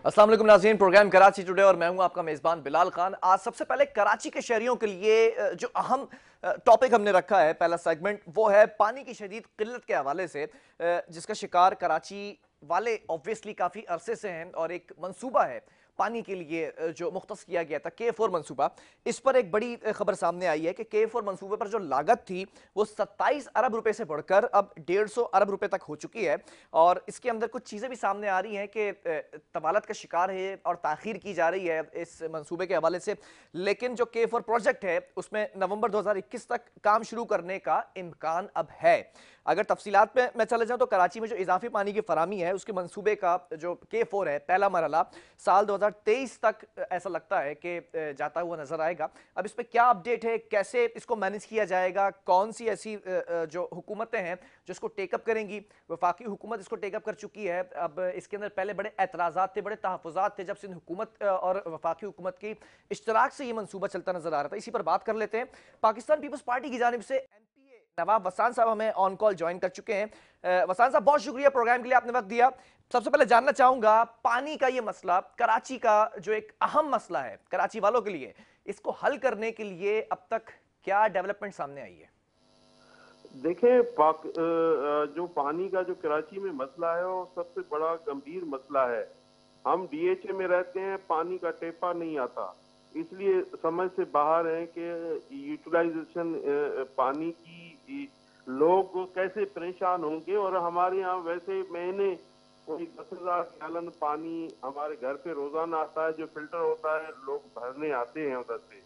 अस्सलाम वालेकुम नाज़रीन, प्रोग्राम कराची टुडे और मैं हूं आपका मेज़बान बिलाल खान। आज सबसे पहले कराची के शहरियों के लिए जो अहम टॉपिक हमने रखा है, पहला सेगमेंट वो है पानी की शदीद किल्लत के हवाले से, जिसका शिकार कराची वाले ऑब्वियसली काफ़ी अरसे से हैं और एक मंसूबा है पानी के लिए जो मुख्तस किया गया था K4 मंसूबा। इस पर एक बड़ी खबर सामने आई है कि K4 मंसूबे पर जो लागत थी वो 27 अरब रुपए से बढ़कर अब 150 अरब रुपए तक हो चुकी है। और इसके अंदर कुछ चीज़ें भी सामने आ रही हैं कि तवालत का शिकार है और ताख़ीर की जा रही है इस मंसूबे के हवाले से। लेकिन जो K4 प्रोजेक्ट है उसमें नवंबर 2021 तक काम शुरू करने का इम्कान अब है। अगर तफसीलात में मैं चले जाऊँ तो कराची में जो इजाफी पानी की फरामी है उसके मंसूबे का जो K4 है पहला मरहला साल 2023 तक ऐसा लगता है कि जाता हुआ नजर आएगा। अब इस पर क्या अपडेट है, कैसे इसको मैनेज किया जाएगा, कौन सी ऐसी जो हुकूमतें हैं जो इसको टेकअप करेंगी। वफाकी हुकूमत इसको टेकअप कर चुकी है। अब इसके अंदर पहले बड़े एतराज़ात थे, बड़े तहफ़्फ़ुज़ात थे जब सिंध हुकूमत और वफाकी हुकूमत की इश्तराक से ये मंसूबा चलता नजर आ रहा था। इसी पर बात कर लेते हैं। पाकिस्तान पीपल्स पार्टी की जानिब से MPA नवाब वसान साहब हमें ऑन कॉल ज्वाइन कर चुके हैं। वसान साहब, बहुत शुक्रिया प्रोग्राम के लिए, आपने वक्त दिया। सबसे पहले जानना चाहूंगा पानी का ये मसला, कराची का जो एक अहम मसला है कराची वालों के लिए, इसको हल करने के लिए अब तक क्या डेवलपमेंट सामने आई है? देखें, जो पानी का जो कराची में मसला है वो सबसे बड़ा गंभीर मसला है। हम DHA में रहते हैं, पानी का टेपा नहीं आता, इसलिए समझ से बाहर है कि यूटिलाइजेशन पानी की लोग कैसे परेशान होंगे। और हमारे यहाँ वैसे महीने कोई 10,000 गैलन पानी हमारे घर पे रोजाना आता है जो फिल्टर होता है, लोग भरने आते हैं उधर से।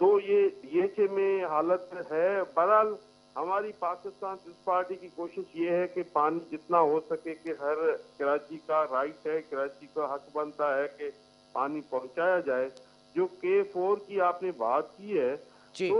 तो ये DHA में हालत है। बहरहाल हमारी पाकिस्तान पीपल्स पार्टी की कोशिश ये है कि पानी जितना हो सके कि हर कराची का राइट है, कराची का हक बनता है कि पानी पहुंचाया जाए। जो K4 की आपने बात की है, जी। तो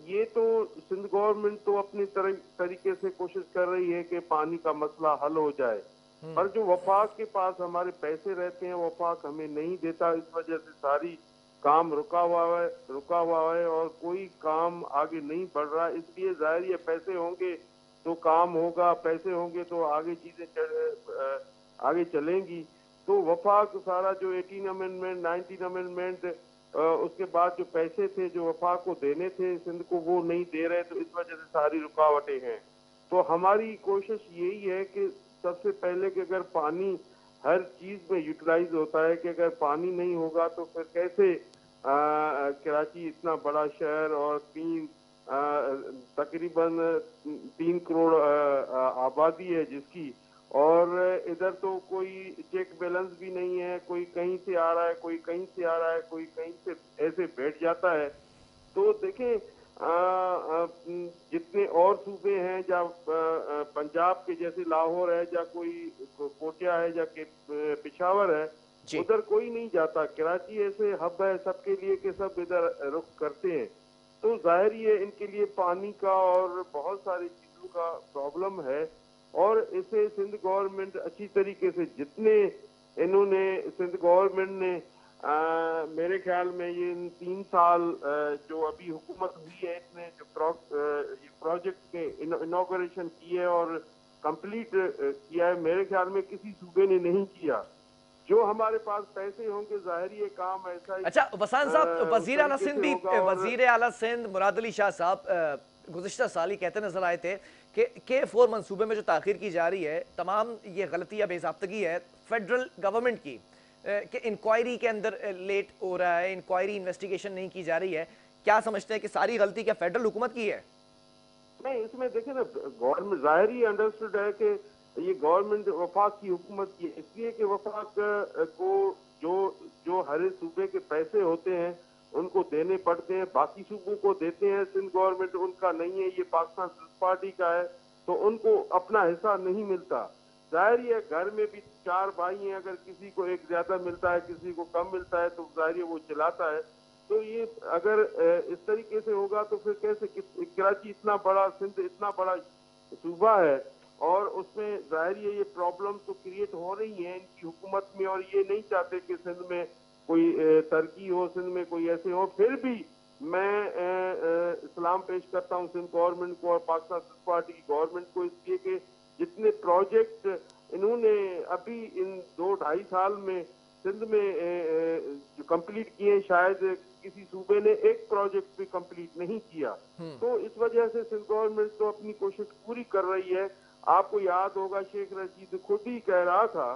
ये तो सिंध गवर्नमेंट तो अपनी तरीके से कोशिश कर रही है कि पानी का मसला हल हो जाए, पर जो वफाक के पास हमारे पैसे रहते हैं वफाक हमें नहीं देता। इस वजह से सारी काम रुका हुआ है और कोई काम आगे नहीं बढ़ रहा। इसलिए जाहिर है पैसे होंगे तो काम होगा, पैसे होंगे तो आगे चीजें आगे चलेंगी। तो वफाक सारा जो 18 अमेंडमेंट 19 अमेंडमेंट उसके बाद जो पैसे थे जो वफाक को देने थे सिंध को, वो नहीं दे रहे, तो इस वजह से सारी रुकावटें हैं। तो हमारी कोशिश यही है कि सबसे पहले कि अगर पानी हर चीज में यूटिलाइज होता है कि अगर पानी नहीं होगा तो फिर कैसे कराची इतना बड़ा शहर और तकरीबन 3 करोड़ आबादी है जिसकी, और इधर तो कोई चेक बैलेंस भी नहीं है, कोई कहीं से आ रहा है, कोई कहीं से आ रहा है, कोई कहीं से ऐसे बैठ जाता है। तो देखें, जितने और सूबे हैं जहाँ पंजाब के जैसे लाहौर है, या कोई कोटिया है, या पिशावर है, जी। उधर कोई नहीं जाता। कराची ऐसे हब है सबके लिए कि सब इधर रुख करते हैं। तो जाहिर ही है इनके लिए पानी का और बहुत सारी चीजों का प्रॉब्लम है। और इसे सिंध गवर्नमेंट अच्छी तरीके से जितने इन्होंने सिंध गवर्नमेंट ने मेरे ख्याल में ये इन 3 साल जो अभी हुकूमत हुई है, इसने जो ये प्रोजेक्ट के इनॉग्रेशन की है और कंप्लीट किया है, मेरे ख्याल में किसी सूबे ने नहीं किया। जो हमारे पास पैसे होंगे जाहिर ये काम ऐसा ही अच्छा वसान साहब, उस वजीर आला तरीके सिंध से भी, होगा। और वजीर आला सिंध मुराद अली शाह साहब गुज़िश्ता साल ही कहते नजर आए थे कि K4 मंसूबे में जो ताख़ीर की जा रही है, तमाम ये गलती या बेज़ाब्तगी है फेडरल गवर्नमेंट की, कि इंक्वायरी के अंदर लेट हो रहा है, इंक्वायरी इन्वेस्टिगेशन नहीं की जा रही है। क्या समझते हैं कि सारी गलती क्या फेडरल हुकूमत की है? नहीं, इसमें देखे ना, गवर्नमेंट जाहिर ही अंडरस्टूड है कि ये गवर्नमेंट वफाक की हुकूमत की है, इसलिए कि वफाक को जो जो हर सूबे के पैसे होते हैं उनको देने पड़ते हैं, बाकी सूबों को देते हैं। सिंध गवर्नमेंट उनका नहीं है, ये पाकिस्तान पीपल्स पार्टी का है, तो उनको अपना हिस्सा नहीं मिलता। जाहिर ही है घर में भी 4 भाई हैं, अगर किसी को एक ज्यादा मिलता है किसी को कम मिलता है तो जाहिर है वो चलाता है। तो ये अगर इस तरीके से होगा तो फिर कैसे, कराची इतना बड़ा, सिंध इतना बड़ा सूबा है और उसमें जाहिर है ये प्रॉब्लम तो क्रिएट हो रही है इनकी हुकूमत में, और ये नहीं चाहते कि सिंध में कोई तरक्की हो, सिंध में कोई ऐसे हो। फिर भी मैं सलाम पेश करता हूँ सिंध गवर्नमेंट को और पाकिस्तान पीपल्स पार्टी की गवर्नमेंट को, इसलिए कि जितने प्रोजेक्ट इन्होंने अभी इन 2 ढाई साल में सिंध में जो कंप्लीट किए, शायद किसी सूबे ने एक प्रोजेक्ट भी कंप्लीट नहीं किया। तो इस वजह से सिंध गवर्नमेंट तो अपनी कोशिश पूरी कर रही है। आपको याद होगा शेख रशीद खुद ही कह रहा था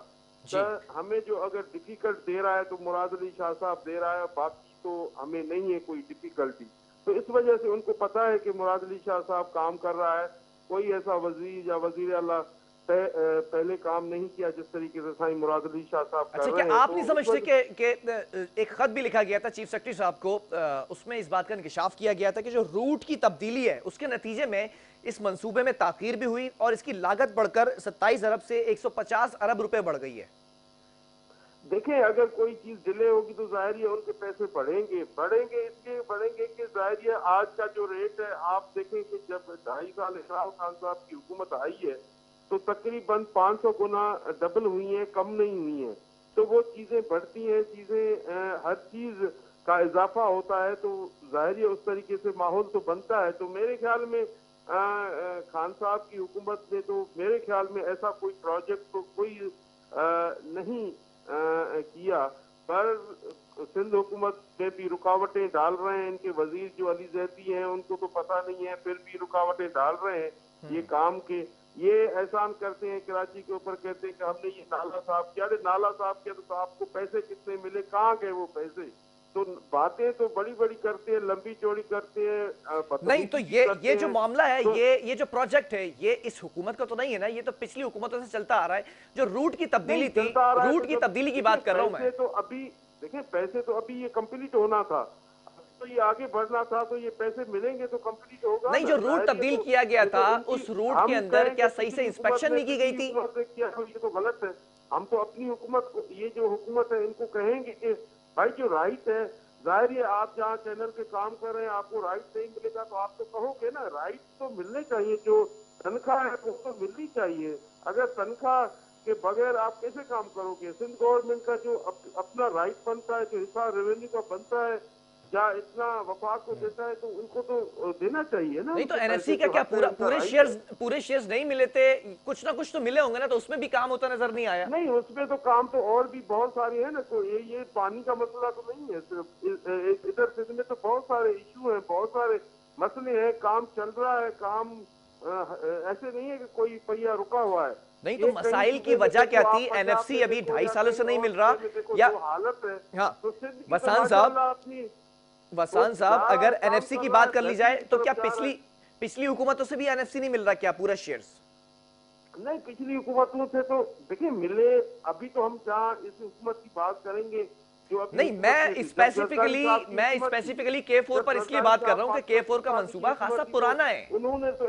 कि हमें जो अगर डिफिकल्ट दे रहा है तो मुराद अली शाह साहब दे रहा है, बाकी तो हमें नहीं है कोई डिफिकल्टी। तो इस वजह से उनको पता है कि मुराद अली शाह साहब काम कर रहा है। कोई ऐसा वजीर या वजीर अल्लाह पहले काम नहीं किया जिस तरीके से साईं मुराद अली शाह साहब कर अच्छा, रहे क्या हैं। आप तो नहीं समझते कि एक खत भी लिखा गया था चीफ सेक्रेटरी साहब को, उसमें इस बात का इंकशाफ किया गया था कि जो रूट की तब्दीली है उसके नतीजे में इस मंसूबे में ताखीर भी हुई और इसकी लागत बढ़कर 27 अरब से 150 अरब रुपए बढ़ गई है। देखें, अगर कोई चीज डिले होगी तो जाहिर है उनके पैसे बढ़ेंगे। इसलिए बढ़ेंगे कि जाहिर है आज का जो रेट है, आप देखें कि जब 2.5 साल इमरान खान साहब की हुकूमत आई है तो तकरीबन 500 गुना डबल हुई है, कम नहीं हुई है। तो वो चीजें बढ़ती हैं, हर चीज का इजाफा होता है, तो जाहिर है उस तरीके से माहौल तो बनता है। तो मेरे ख्याल में खान साहब की हुकूमत ने तो मेरे ख्याल में ऐसा कोई प्रोजेक्ट तो कोई नहीं किया, पर सिंध हुकूमत में भी रुकावटें डाल रहे हैं। इनके वजीर जो अली जैदी हैं उनको तो पता नहीं है, फिर भी रुकावटें डाल रहे हैं ये काम के। ये एहसान करते हैं कराची के ऊपर, कहते हैं कि हमने ये नाला साफ किया। अरे नाला साफ किया तो आपको पैसे कितने मिले, कहाँ गए वो पैसे? तो बातें तो बड़ी बड़ी करते हैं, लंबी चौड़ी करते हैं। नहीं तो ये जो मामला है, तो ये जो प्रोजेक्ट है, ये इस हुकूमत का तो नहीं है ना, ये तो पिछली हुकूमतों से चलता आ रहा है। जो रूट की तब्दीली थी, रूट की तब्दीली की बात कर रहा हूं मैं। तो अभी देखें, पैसे तो अभी ये कंप्लीट होना था, तो ये आगे बढ़ना था, तो ये पैसे मिलेंगे तो कंप्लीट होगा। नहीं, जो रूट तब्दील किया गया था उस रूट के अंदर क्या सही से इंस्पेक्शन नहीं की गई थी? ये तो गलत है। हम तो अपनी हुकूमत को, ये जो हुकूमत है इनको कहेंगे कि भाई जो राइट है, जाहिर है आप जहाँ चैनल पे काम कर रहे हैं आपको राइट नहीं मिलेगा तो आप तो कहोगे ना, राइट तो मिलने चाहिए। जो तनख्वाह है वो तो मिलनी चाहिए। अगर तनख्वाह के बगैर आप कैसे काम करोगे? सिंध गवर्नमेंट का जो अपना राइट बनता है, जो हिस्सा रेवेन्यू का बनता है या इतना वफाक को देता है, तो उनको तो देना चाहिए ना। नहीं तो एनएफसी का क्या पूरे शेयर्स नहीं मिले थे? कुछ ना कुछ तो मिले होंगे ना, तो उसमें भी काम होता नजर नहीं आया? नहीं, उसमें तो काम तो और भी बहुत सारे हैं ना। तो ये पानी का मसला तो नहीं है सिर्फ। इधर सिंध में तो बहुत सारे इशू हैं, बहुत सारे मसले हैं। काम चल रहा है, काम ऐसे नहीं है कि कोई पहिया रुका हुआ है। नहीं तो मसाइल की वजह क्या थी? एनएफसी अभी 2.5 सालों से नहीं मिल रहा या हालत है? हाँ, तो वसान साहब, अगर एनएफसी की बात कर ली जाए तो क्या पिछली हुकूमतों से भी एनएफसी नहीं मिल रहा क्या पूरा शेयर्स? नहीं, पिछली हुकूमतों से तो देखिए मिले। अभी तो हम जहाँ इस हुकूमत की बात करेंगे जो अभी नहीं, मैं स्पेसिफिकली K4 पर इसलिए बात कर रहा हूँ कि K4 का मंसूबा खासा पुराना है। उन्होंने तो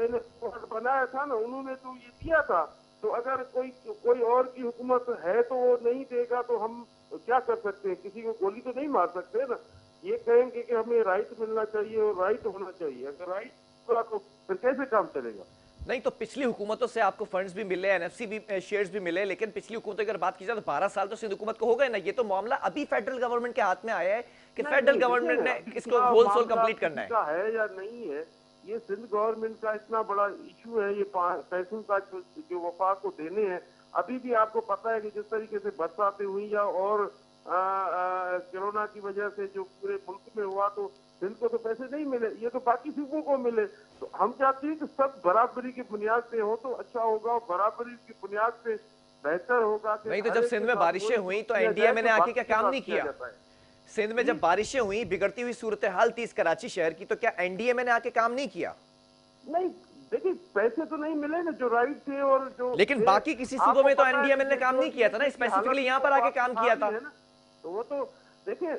बनाया था ना, उन्होंने तो ये दिया था। तो अगर कोई और की हुकूमत है तो वो नहीं देगा तो हम क्या कर सकते हैं? किसी को गोली तो नहीं मार सकते ना। ये कहेंगे कि हमें राइट मिलना चाहिए और राइट होना चाहिए। अगर राइट होगा तो फिर कैसे काम चलेगा? नहीं तो पिछली हुकूमतों से आपको फंड्स भी मिले, एनएफसी भी शेयर्स भी मिले, लेकिन पिछली हुकूमतों की अगर बात की जाए तो 12 साल तो सिंध हुकूमत को हो गए ना। ये तो मामला अभी फेडरल गवर्नमेंट के हाथ में आया है कि फेडरल गवर्नमेंट ने इसको होल सोल कंप्लीट करना है या नहीं है। ये सिंध गवर्नमेंट का इतना बड़ा इशू है, ये पैसों का जो वफाक को देने हैं। अभी भी आपको पता है कि जिस तरीके से बरसातें हुई या और कोरोना की वजह से जो पूरे मुल्क में हुआ, तो सिंध को तो पैसे नहीं मिले, ये तो बाकी सूबों को मिले। तो हम चाहते हैं कि सब बराबरी की बुनियाद पे हो तो अच्छा होगा, और बराबरी की बुनियाद पे बेहतर होगा। नहीं तो जब सिंध में बारिशें हुई तो एनडीएमए ने आके क्या काम नहीं किया? सिंध में जब बारिशें हुई, बिगड़ती हुई सूरत हाल थी इस कराची शहर की, तो क्या एनडीएमए ने आके काम नहीं किया? नहीं, देखिए पैसे तो नहीं मिले ना जो राइट थे, और जो लेकिन बाकी किसी सूबों में तो एनडीएमए ने काम नहीं किया था ना, स्पेसिफिकली यहाँ पर आके काम किया था। तो वो तो देखिए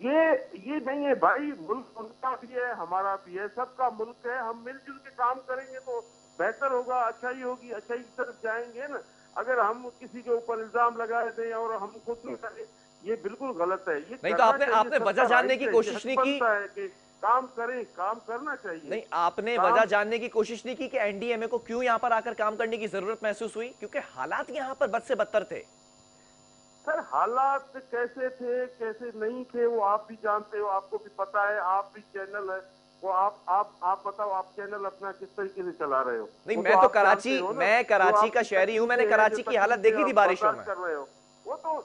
ये नहीं है भाई, मुल्क उनका भी है हमारा भी है, सबका मुल्क है। हम मिलजुल के काम करेंगे तो बेहतर होगा, अच्छाई होगी, अच्छाई की तरफ जाएंगे ना। अगर हम किसी के ऊपर इल्जाम लगाए दें और हम खुद नहीं करें, ये बिल्कुल गलत है। ये नहीं तो आपने वजह जानने की कोशिश नहीं की? काम करें, काम करना चाहिए। नहीं, आपने वजह जानने की कोशिश नहीं की कि एनडीएमए को क्यों यहाँ पर आकर काम करने की जरूरत महसूस हुई? क्योंकि हालात यहाँ पर बद से बदतर थे। सर, हालात कैसे थे कैसे नहीं थे वो आप भी जानते हो, आपको भी पता है, आप भी चैनल है वो आप बताओ, आप चैनल अपना किस तरीके से चला रहे हो? नहीं, मैं तो कराची का शहरी हूँ, मैंने कराची की हालत देखी थी बारिशों में। वो तो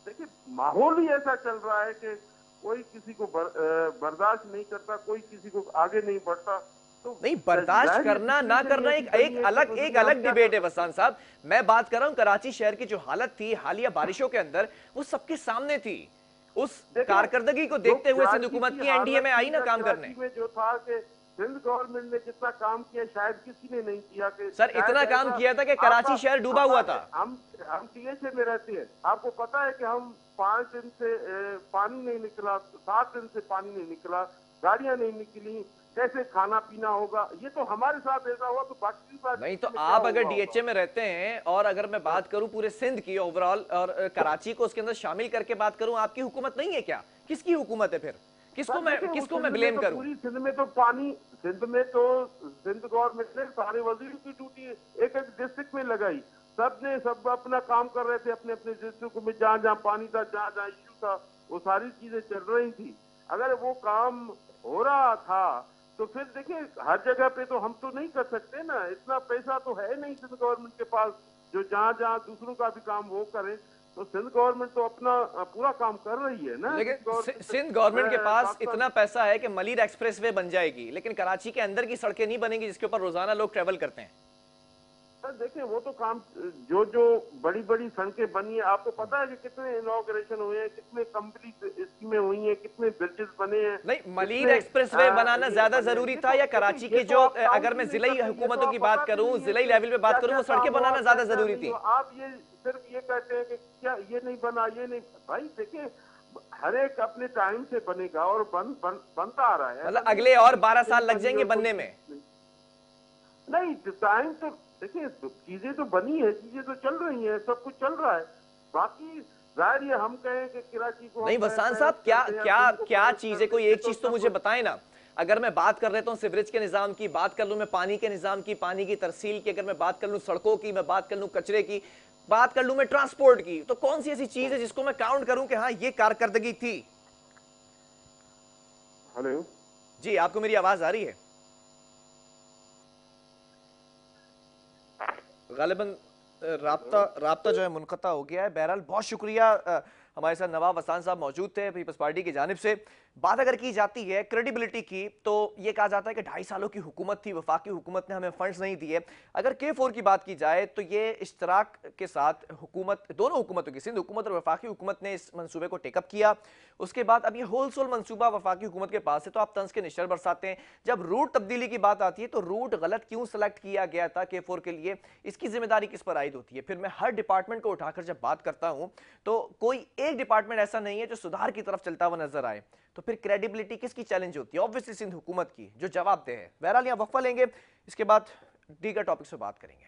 देखिए माहौल ही ऐसा चल रहा है कि कोई किसी को बर्दाश्त नहीं करता, कोई किसी को आगे नहीं बढ़ता। तो नहीं, बर्दाश्त करना ना करना एक अलग डिबेट है वसान साहब। मैं बात कर रहा हूं कराची शहर की जो हालत थी हालिया बारिशों के अंदर, वो सबके सामने थी। उस कारकर्दगी को देखते हुए सिंध हुकूमत की एनडीए में आई ना काम करने। में जो था कि सिंध गवर्नमेंट ने जितना काम किया शायद किसी ने नहीं किया। कि सर इतना काम किया था कि कराची शहर डूबा हुआ था। हम टीएचए में रहते हैं, आपको पता है कि हम 5 दिन से पानी नहीं निकला, 7 दिन से पानी नहीं निकला, गाड़ियां नहीं निकली, कैसे खाना पीना होगा? ये तो हमारे साथ ऐसा हुआ, तो बाकी बात नहीं। तो आप अगर डीएचए में रहते हैं और अगर मैं बात करूं पूरे सिंध की ओवरऑल और कराची को उसके अंदर शामिल करके बात करूं, आपकी हुकूमत नहीं है क्या? किसकी हुकूमत है फिर? किसको मैं ब्लेम करूं? पूरी सिंध में तो पानी, सिंध में तो सिंध गवर्नमेंट ने सारे वजीरों की ड्यूटी एक एक डिस्ट्रिक्ट में लगाई। सब अपना काम कर रहे थे अपने अपने डिस्ट्रिक्ट में, जहाँ जहाँ पानी था, जहाँ जहाँ इश्यू था, वो सारी चीजें चल रही थी। अगर वो काम हो रहा था तो फिर देखिए हर जगह पे तो हम तो नहीं कर सकते ना, इतना पैसा तो है नहीं सिंध गवर्नमेंट के पास जो जहाँ जहाँ दूसरों का भी काम वो करे। तो सिंध गवर्नमेंट तो अपना पूरा काम कर रही है ना। लेकिन सिंध गवर्नमेंट के पास इतना पैसा है कि मलिर एक्सप्रेसवे बन जाएगी, लेकिन कराची के अंदर की सड़कें नहीं बनेंगी जिसके ऊपर रोजाना लोग ट्रेवल करते हैं। देखिए वो तो काम जो बड़ी बड़ी सड़कें बनी है, आपको पता है कि कितने इनॉग्रेशन हुए हैं, कितने कंप्लीट स्कीमें हुई हैं, कितने ब्रिजेस बने हैं। नहीं, मलीर एक्सप्रेसवे बनाना ज्यादा जरूरी था या कराची की जो, अगर मैं जिलाई हुकूमतों की बात करूं, जिलाई लेवल पे बात करूं, वो सड़कें बनाना ज्यादा जरूरी थी? आप ये सिर्फ ये कहते हैं कि क्या ये नहीं बना, ये नहीं। भाई देखिए हर एक अपने टाइम से बनेगा और बनता आ रहा है। मतलब अगले और 12 साल लग जाएंगे बनने में? नहीं, टाइम तो देखिए चीजें तो बनी है, चीजें तो चल रही हैं, सब कुछ चल रहा है। बाकी जाहिर है हम कहें कि कराची को नहीं वसान साहब, क्या चीज है? कोई एक चीज तो मुझे बताएं ना। अगर मैं बात कर लेता हूँ सिवरेज के निजाम की, बात कर लूं मैं पानी के निजाम की, पानी की तरसील की, अगर मैं बात कर लूं सड़कों की, मैं बात कर लूं कचरे की, बात कर लूं मैं ट्रांसपोर्ट की, तो कौन सी ऐसी चीज है जिसको मैं काउंट करूं कि हाँ ये कारकर्दगी थी? हेलो जी, आपको मेरी आवाज आ रही है? गालिबन राब्ता जो है मुनक़ता हो गया है। बहरहाल बहुत शुक्रिया, हमारे साथ नवाब वसान साहब मौजूद थे पीपल्स पार्टी की जानिब से। बात अगर की जाती है क्रेडिबिलिटी की, तो ये कहा जाता है कि 2.5 सालों की हुकूमत थी, वफाकी हुकूमत ने हमें फंड्स नहीं दिए। अगर K4 की बात की जाए तो ये इश्तराक के साथ हुकूमत, दोनों हुकूमतों की, सिंध हुकूमत और वफाकी हुकूमत ने इस मंसूबे को टेकअप किया। उसके बाद अब ये होलसोल मंसूबा वफाकी हुकूमत के पास है, तो आप तंज के निशर बरसाते हैं। जब रूट तब्दीली की बात आती है तो रूट गलत क्यों सेलेक्ट किया गया था K4 के लिए, इसकी जिम्मेदारी किस पर आयद होती है? फिर मैं हर डिपार्टमेंट को उठाकर जब बात करता हूं तो कोई एक डिपार्टमेंट ऐसा नहीं है जो सुधार की तरफ चलता हुआ नजर आए। तो फिर क्रेडिबिलिटी किसकी चैलेंज होती है? ऑब्वियसली सिंध हुकूमत की, जो जवाब दे है। बहरहाल यहाँ वक्फा लेंगे, इसके बाद दीगर टॉपिक्स पर बात करेंगे।